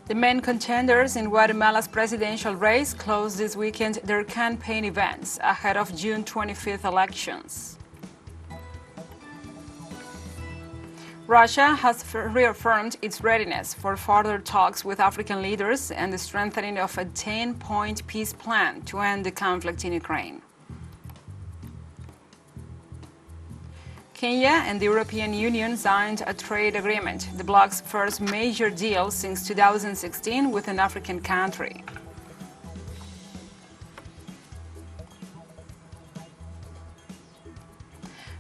The main contenders in Guatemala's presidential race closed this weekend their campaign events ahead of June 25th elections. Russia has reaffirmed its readiness for further talks with African leaders and the strengthening of a 10-point peace plan to end the conflict in Ukraine. Kenya and the European Union signed a trade agreement, the bloc's first major deal since 2016 with an African country.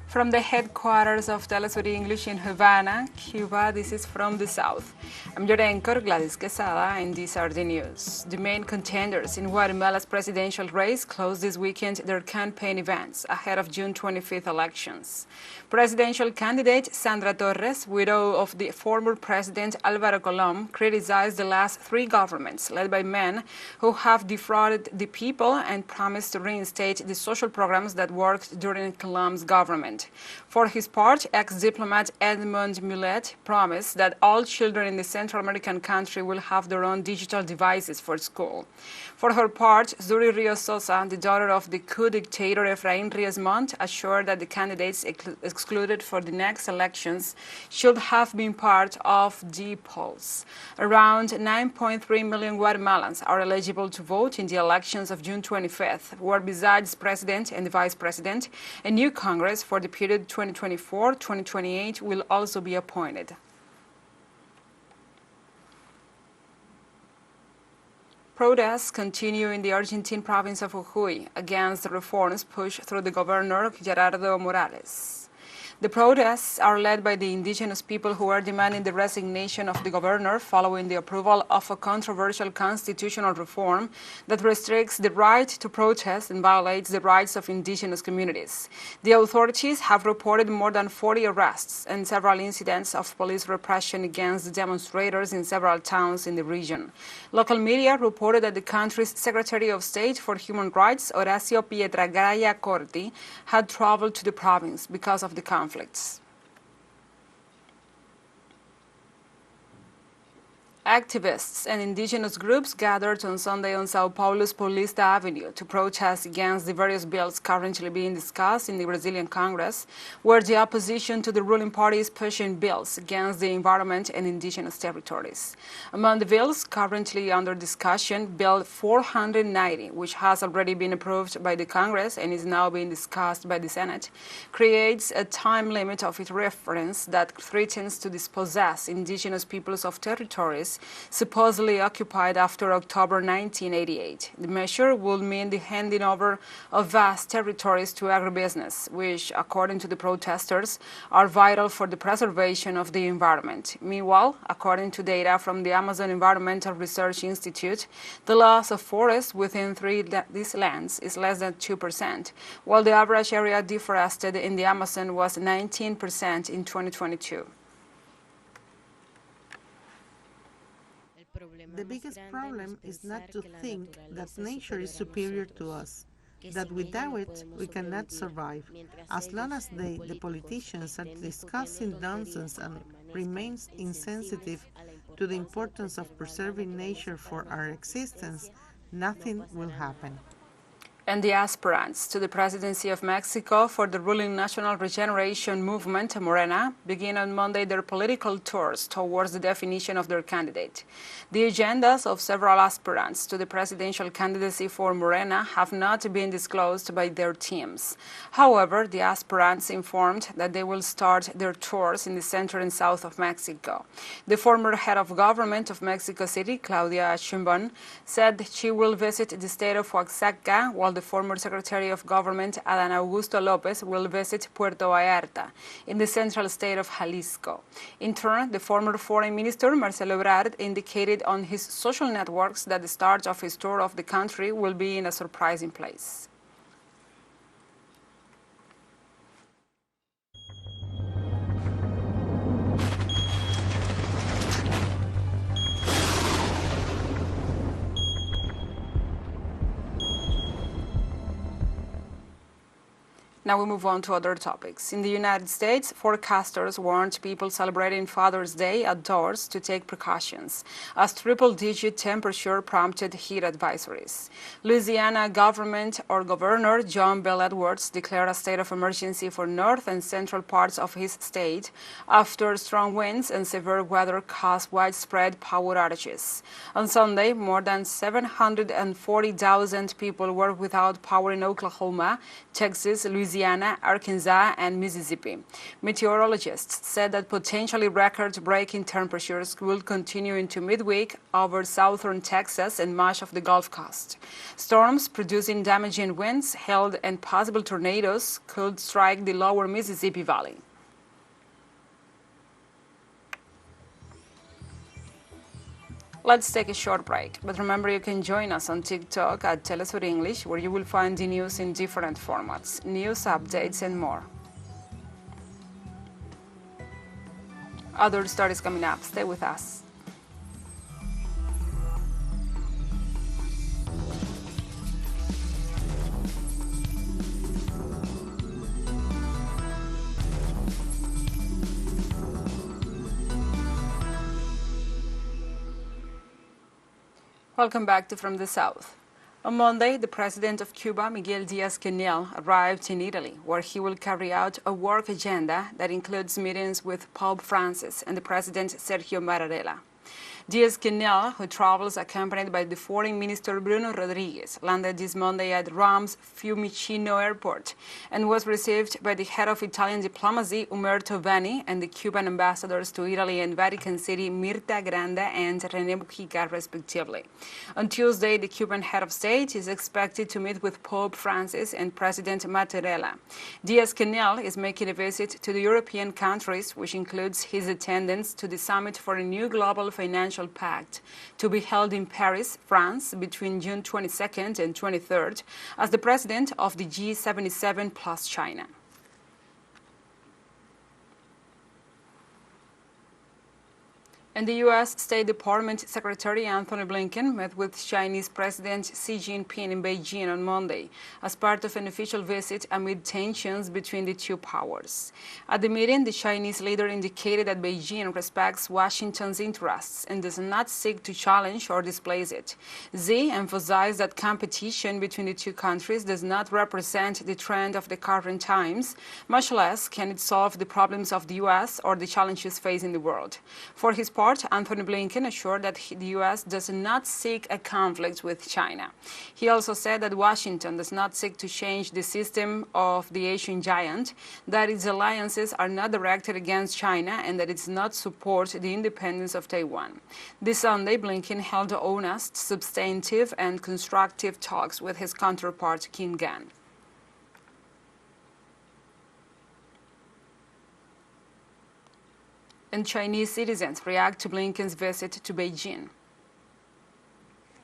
From the headquarters of TeleSUR English in Havana, Cuba, this is From the South. I'm your anchor, Gladys Quesada, and these are the news. The main contenders in Guatemala's presidential race closed this weekend their campaign events ahead of June 25th elections. Presidential candidate Sandra Torres, widow of the former president Álvaro Colom, criticized the last three governments led by men who have defrauded the people and promised to reinstate the social programs that worked during Colom's government. For his part, ex-diplomat Edmond Mulet promised that all children in the Central American country will have their own digital devices for school. For her part, Zuri Rios Sosa, the daughter of the coup dictator Efraín Ríos Montt, assured that the candidates excluded for the next elections should have been part of the polls. Around 9.3 million Guatemalans are eligible to vote in the elections of June 25th, where besides president and the vice president, a new Congress for the period 2024-2028 will also be appointed. Protests continue in the Argentine province of Jujuy against the reforms pushed through the governor Gerardo Morales. The protests are led by the indigenous people who are demanding the resignation of the governor following the approval of a controversial constitutional reform that restricts the right to protest and violates the rights of indigenous communities. The authorities have reported more than 40 arrests and several incidents of police repression against the demonstrators in several towns in the region. Local media reported that the country's Secretary of State for Human Rights, Horacio Pietragraya Corti, had traveled to the province because of the conflicts. Activists and indigenous groups gathered on Sunday on Sao Paulo's Paulista Avenue to protest against the various bills currently being discussed in the Brazilian Congress, where the opposition to the ruling party is pushing bills against the environment and indigenous territories. Among the bills currently under discussion, Bill 490, which has already been approved by the Congress and is now being discussed by the Senate, creates a time limit of its reference that threatens to dispossess indigenous peoples of territories supposedly occupied after October 1988. The measure would mean the handing over of vast territories to agribusiness, which, according to the protesters, are vital for the preservation of the environment. Meanwhile, according to data from the Amazon Environmental Research Institute, the loss of forests within these lands is less than 2%, while the average area deforested in the Amazon was 19% in 2022. The biggest problem is not to think that nature is superior to us, that without it we cannot survive. As long as the politicians are discussing nonsense and remains insensitive to the importance of preserving nature for our existence, nothing will happen. And the aspirants to the presidency of Mexico for the ruling National Regeneration Movement, Morena, begin on Monday their political tours towards the definition of their candidate. The agendas of several aspirants to the presidential candidacy for Morena have not been disclosed by their teams. However, the aspirants informed that they will start their tours in the center and south of Mexico. The former head of government of Mexico City, Claudia Sheinbaum, said she will visit the state of Oaxaca, while the former Secretary of Government, Adán Augusto López, will visit Puerto Vallarta in the central state of Jalisco. In turn, the former Foreign Minister, Marcelo Ebrard, indicated on his social networks that the start of his tour of the country will be in a surprising place. Now we move on to other topics. In the United States, forecasters warned people celebrating Father's Day outdoors to take precautions, as triple-digit temperature prompted heat advisories. Louisiana Governor John Bel Edwards declared a state of emergency for north and central parts of his state after strong winds and severe weather caused widespread power outages. On Sunday, more than 740,000 people were without power in Oklahoma, Texas, Louisiana, Arkansas, and Mississippi. Meteorologists said that potentially record-breaking temperatures will continue into midweek over southern Texas and much of the Gulf Coast. Storms producing damaging winds, hail, and possible tornadoes could strike the lower Mississippi Valley. Let's take a short break, but remember you can join us on TikTok at TeleSUR English, where you will find the news in different formats, news updates, and more. Other stories coming up. Stay with us. Welcome back to From the South. On Monday, the president of Cuba, Miguel Díaz-Canel, arrived in Italy, where he will carry out a work agenda that includes meetings with Pope Francis and the president Sergio Mattarella. Díaz-Canel, who travels accompanied by the foreign minister Bruno Rodriguez, landed this Monday at Rome's Fiumicino airport and was received by the head of Italian diplomacy, Umberto Vanni, and the Cuban ambassadors to Italy and Vatican City, Mirta Granda and René Mujica, respectively. On Tuesday, the Cuban head of state is expected to meet with Pope Francis and President Mattarella. Díaz-Canel is making a visit to the European countries, which includes his attendance to the Summit for a New Global Financial Pact, to be held in Paris, France, between June 22nd and 23rd, as the president of the G77 plus China. And the U.S. State Department Secretary Anthony Blinken met with Chinese President Xi Jinping in Beijing on Monday as part of an official visit amid tensions between the two powers. At the meeting, the Chinese leader indicated that Beijing respects Washington's interests and does not seek to challenge or displace it. Xi emphasized that competition between the two countries does not represent the trend of the current times, much less can it solve the problems of the U.S. or the challenges facing the world. For his part, Anthony Blinken assured that the U.S. does not seek a conflict with China. He also said that Washington does not seek to change the system of the Asian giant, that its alliances are not directed against China, and that it does not support the independence of Taiwan. This Sunday, Blinken held honest, substantive, and constructive talks with his counterpart, Kim Gan. And Chinese citizens react to Blinken's visit to Beijing.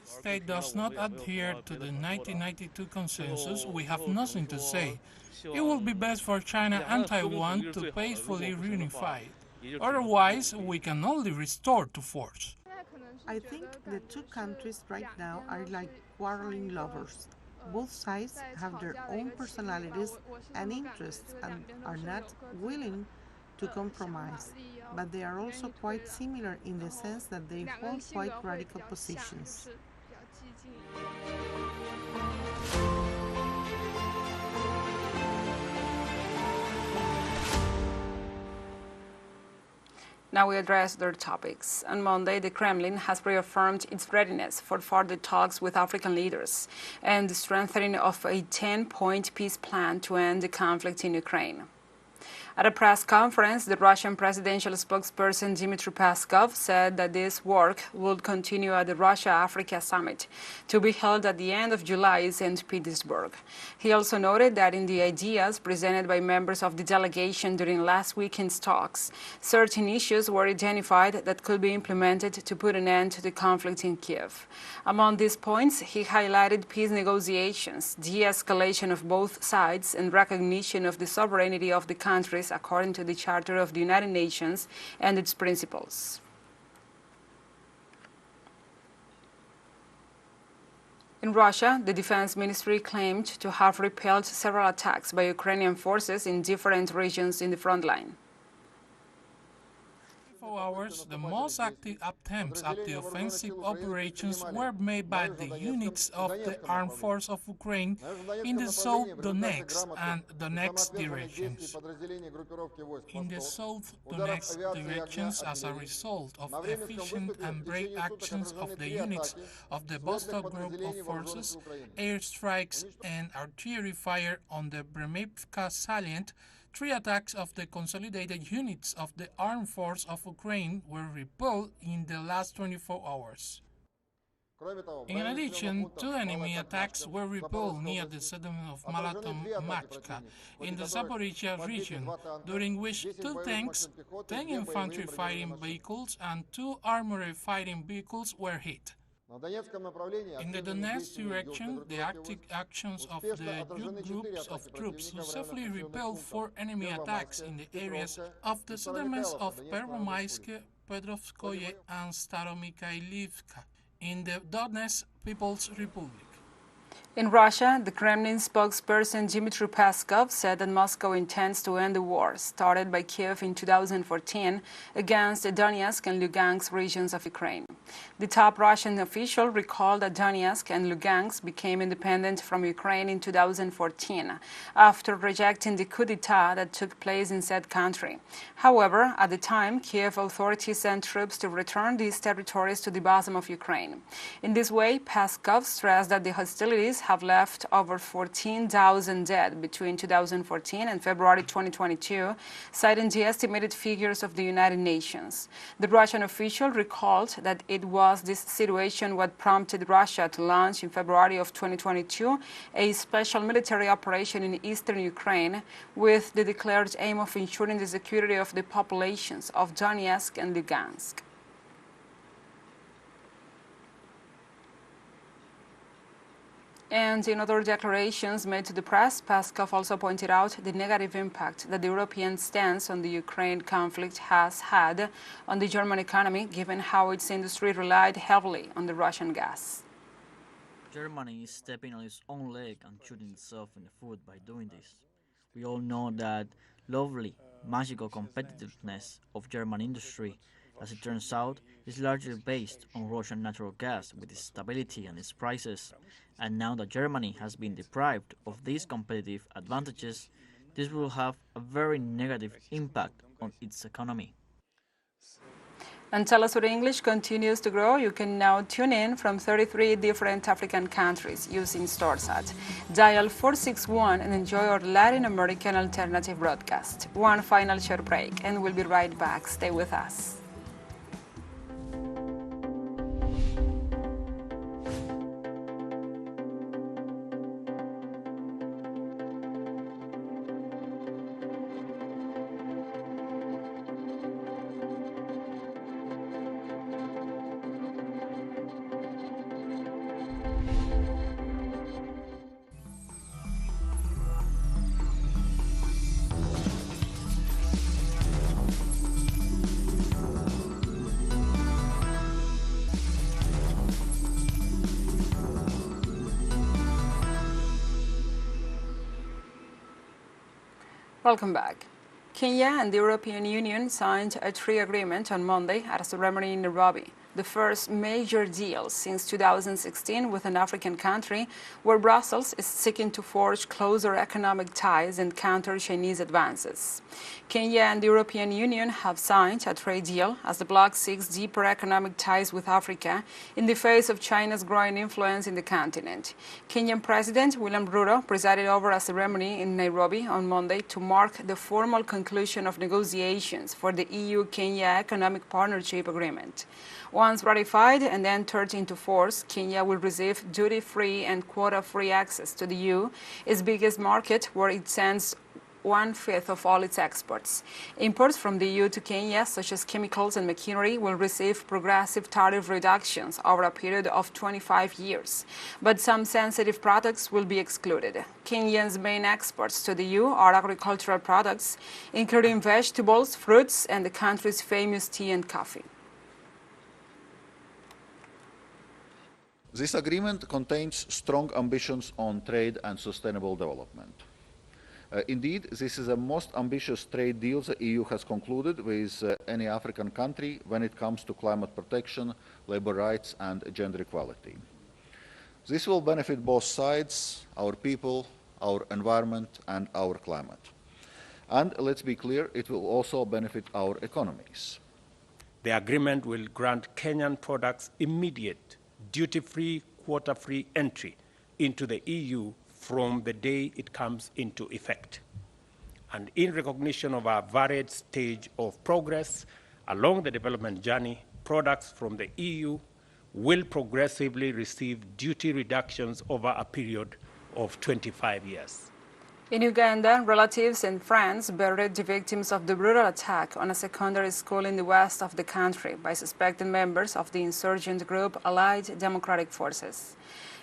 State does not adhere to the 1992 consensus, we have nothing to say. It will be best for China and Taiwan to peacefully reunify. Otherwise, we can only restore to force. I think the two countries right now are like quarreling lovers. Both sides have their own personalities and interests and are not willing to compromise, but they are also quite similar in the sense that they hold quite radical positions. Now we address other topics. On Monday, the Kremlin has reaffirmed its readiness for further talks with African leaders and the strengthening of a 10-point peace plan to end the conflict in Ukraine. At a press conference, the Russian presidential spokesperson Dmitry Peskov said that this work would continue at the Russia-Africa summit to be held at the end of July in St. Petersburg. He also noted that in the ideas presented by members of the delegation during last weekend's talks, certain issues were identified that could be implemented to put an end to the conflict in Kiev. Among these points, he highlighted peace negotiations, de-escalation of both sides, and recognition of the sovereignty of the countries according to the Charter of the United Nations and its principles. In Russia, the defense ministry claimed to have repelled several attacks by Ukrainian forces in different regions in the front line. 24 hours, the most active attempts at the offensive operations were made by the units of the Armed Forces of Ukraine in the South Donetsk and Donetsk directions. In the South Donetsk directions, as a result of efficient and brave actions of the units of the Vostok Group of Forces, airstrikes and artillery fire on the Bremivka salient, 3 attacks of the consolidated units of the Armed Forces of Ukraine were repelled in the last 24 hours. In addition, 2 enemy attacks were repelled near the settlement of Malatomachka in the Zaporizhia region, during which 2 tanks, 10 infantry fighting vehicles, and 2 armored fighting vehicles were hit. In the Donetsk direction, the active actions of the groups of troops successfully repelled 4 enemy attacks in the areas of the settlements of Pervomaiske, Petrovskoye, and Staromikhailivka in the Donetsk People's Republic. In Russia, the Kremlin spokesperson Dmitry Peskov said that Moscow intends to end the war started by Kiev in 2014 against the Donetsk and Lugansk regions of Ukraine. The top Russian official recalled that Donetsk and Lugansk became independent from Ukraine in 2014 after rejecting the coup d'etat that took place in said country. However, at the time, Kiev authorities sent troops to return these territories to the bosom of Ukraine. In this way, Peskov stressed that the hostilities have left over 14,000 dead between 2014 and February 2022, citing the estimated figures of the United Nations. The Russian official recalled that it was this situation what prompted Russia to launch in February of 2022 a special military operation in eastern Ukraine with the declared aim of ensuring the security of the populations of Donetsk and Lugansk. And in other declarations made to the press, Peskov also pointed out the negative impact that the European stance on the Ukraine conflict has had on the German economy, given how its industry relied heavily on the Russian gas. Germany is stepping on its own leg and shooting itself in the foot by doing this. We all know that lovely, magical competitiveness of German industry, as it turns out, is largely based on Russian natural gas with its stability and its prices. And now that Germany has been deprived of these competitive advantages, this will have a very negative impact on its economy. And TeleSUR English continues to grow. You can now tune in from 33 different African countries using StoreSat. Dial 461 and enjoy our Latin American alternative broadcast. One final short break and we'll be right back. Stay with us. Welcome back. Kenya and the European Union signed a trade agreement on Monday at a ceremony in Nairobi, the first major deal since 2016 with an African country where Brussels is seeking to forge closer economic ties and counter Chinese advances. Kenya and the European Union have signed a trade deal as the bloc seeks deeper economic ties with Africa in the face of China's growing influence in the continent. Kenyan President William Ruto presided over a ceremony in Nairobi on Monday to mark the formal conclusion of negotiations for the EU-Kenya Economic Partnership Agreement. Once ratified and entered into force, Kenya will receive duty-free and quota-free access to the EU, its biggest market, where it sends 1/5 of all its exports. Imports from the EU to Kenya, such as chemicals and machinery, will receive progressive tariff reductions over a period of 25 years. But some sensitive products will be excluded. Kenya's main exports to the EU are agricultural products, including vegetables, fruits, and the country's famous tea and coffee. This agreement contains strong ambitions on trade and sustainable development. Indeed, this is the most ambitious trade deal the EU has concluded with any African country when it comes to climate protection, labor rights and gender equality. This will benefit both sides, our people, our environment and our climate. And let's be clear, it will also benefit our economies. The agreement will grant Kenyan products immediate, duty-free, quota-free entry into the EU from the day it comes into effect. And in recognition of our varied stage of progress along the development journey, products from the EU will progressively receive duty reductions over a period of 25 years. In Uganda, relatives and friends buried the victims of the brutal attack on a secondary school in the west of the country by suspected members of the insurgent group Allied Democratic Forces.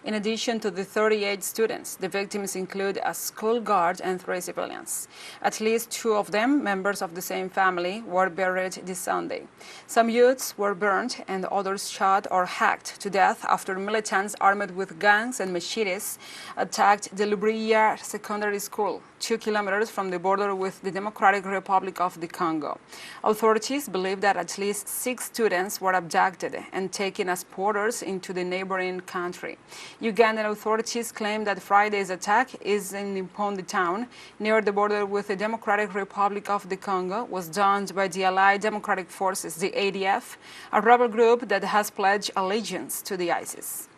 In addition to the 38 students, the victims include a school guard and 3 civilians. At least 2 of them, members of the same family, were buried this Sunday. Some youths were burned and others shot or hacked to death after militants armed with guns and machetes attacked the Lubriya Secondary School, 2 kilometers from the border with the Democratic Republic of the Congo. Authorities believe that at least 6 students were abducted and taken as porters into the neighboring country. Ugandan authorities claim that Friday's attack is in Impondi town, near the border with the Democratic Republic of the Congo, was done by the Allied Democratic Forces, the ADF, a rebel group that has pledged allegiance to the ISIS.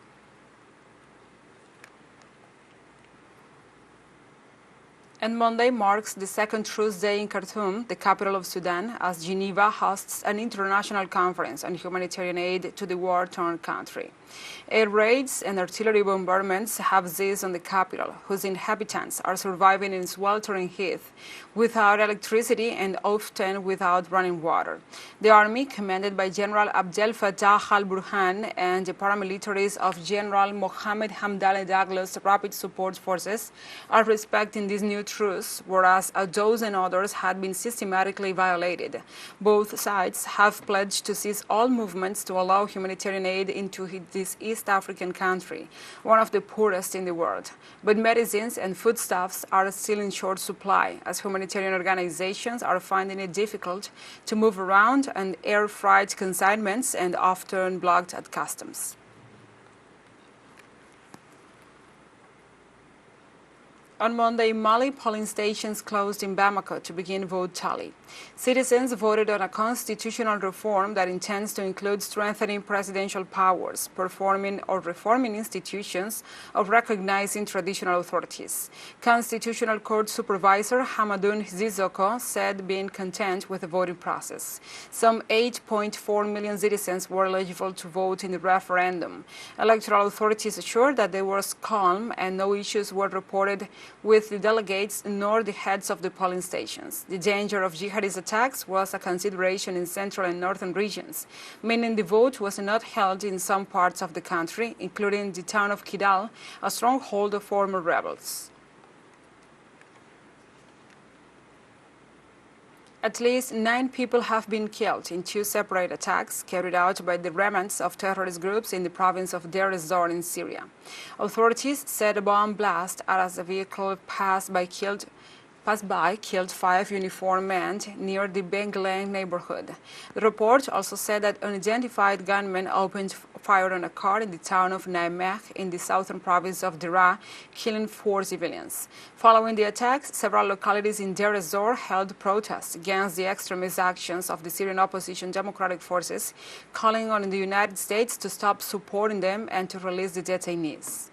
And Monday marks the second truce day in Khartoum, the capital of Sudan, as Geneva hosts an international conference on humanitarian aid to the war-torn country. Air raids and artillery bombardments have seized on the capital, whose inhabitants are surviving in sweltering heat, without electricity and often without running water. The army, commanded by General Abdel Fattah al-Burhan, and the paramilitaries of General Mohammed Hamdan Daglo's Rapid Support Forces, are respecting this new truce, whereas a dozen others had been systematically violated. Both sides have pledged to cease all movements to allow humanitarian aid into this East African country, one of the poorest in the world. But medicines and foodstuffs are still in short supply, as humanitarian organizations are finding it difficult to move around and air freight consignments and often blocked at customs. On Monday, Mali polling stations closed in Bamako to begin vote tally. Citizens voted on a constitutional reform that intends to include strengthening presidential powers, performing or reforming institutions, or recognizing traditional authorities. Constitutional Court Supervisor Hamadoun Zizoko said being content with the voting process. Some 8.4 million citizens were eligible to vote in the referendum. Electoral authorities assured that there was calm and no issues were reported with the delegates nor the heads of the polling stations. The danger of jihadist attacks was a consideration in central and northern regions, meaning the vote was not held in some parts of the country, including the town of Kidal, a stronghold of former rebels. At least 9 people have been killed in 2 separate attacks carried out by the remnants of terrorist groups in the province of Deir ez-Zor in Syria. Authorities said a bomb blast as a vehicle passed by killed 5 uniformed men near the Bengleng neighborhood. The report also said that unidentified gunmen opened fire on a car in the town of Naimeh in the southern province of Deraa, killing 4 civilians. Following the attacks, several localities in Deir ez-Zor held protests against the extremist actions of the Syrian opposition democratic forces, calling on the United States to stop supporting them and to release the detainees.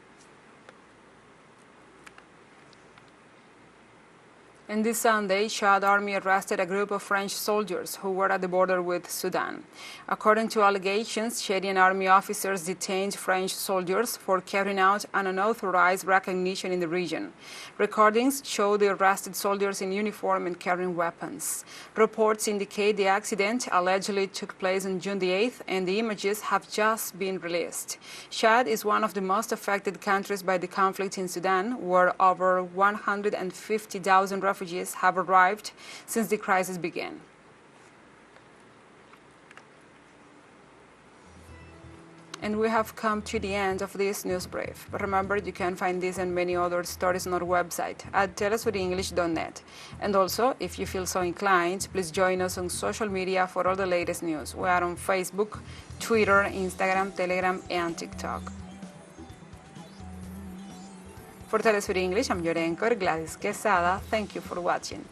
And this Sunday, Chad Army arrested a group of French soldiers who were at the border with Sudan. According to allegations, Chadian Army officers detained French soldiers for carrying out an unauthorized recognition in the region. Recordings show the arrested soldiers in uniform and carrying weapons. Reports indicate the accident allegedly took place on June the 8th, and the images have just been released. Chad is one of the most affected countries by the conflict in Sudan, where over 150,000 refugees have arrived since the crisis began. And we have come to the end of this news brief. But remember, you can find this and many other stories on our website at telesurenglish.net. And also, if you feel so inclined, please join us on social media for all the latest news. We are on Facebook, Twitter, Instagram, Telegram, and TikTok. For TeleSUR English, I'm your anchor, Gladys Quesada. Thank you for watching.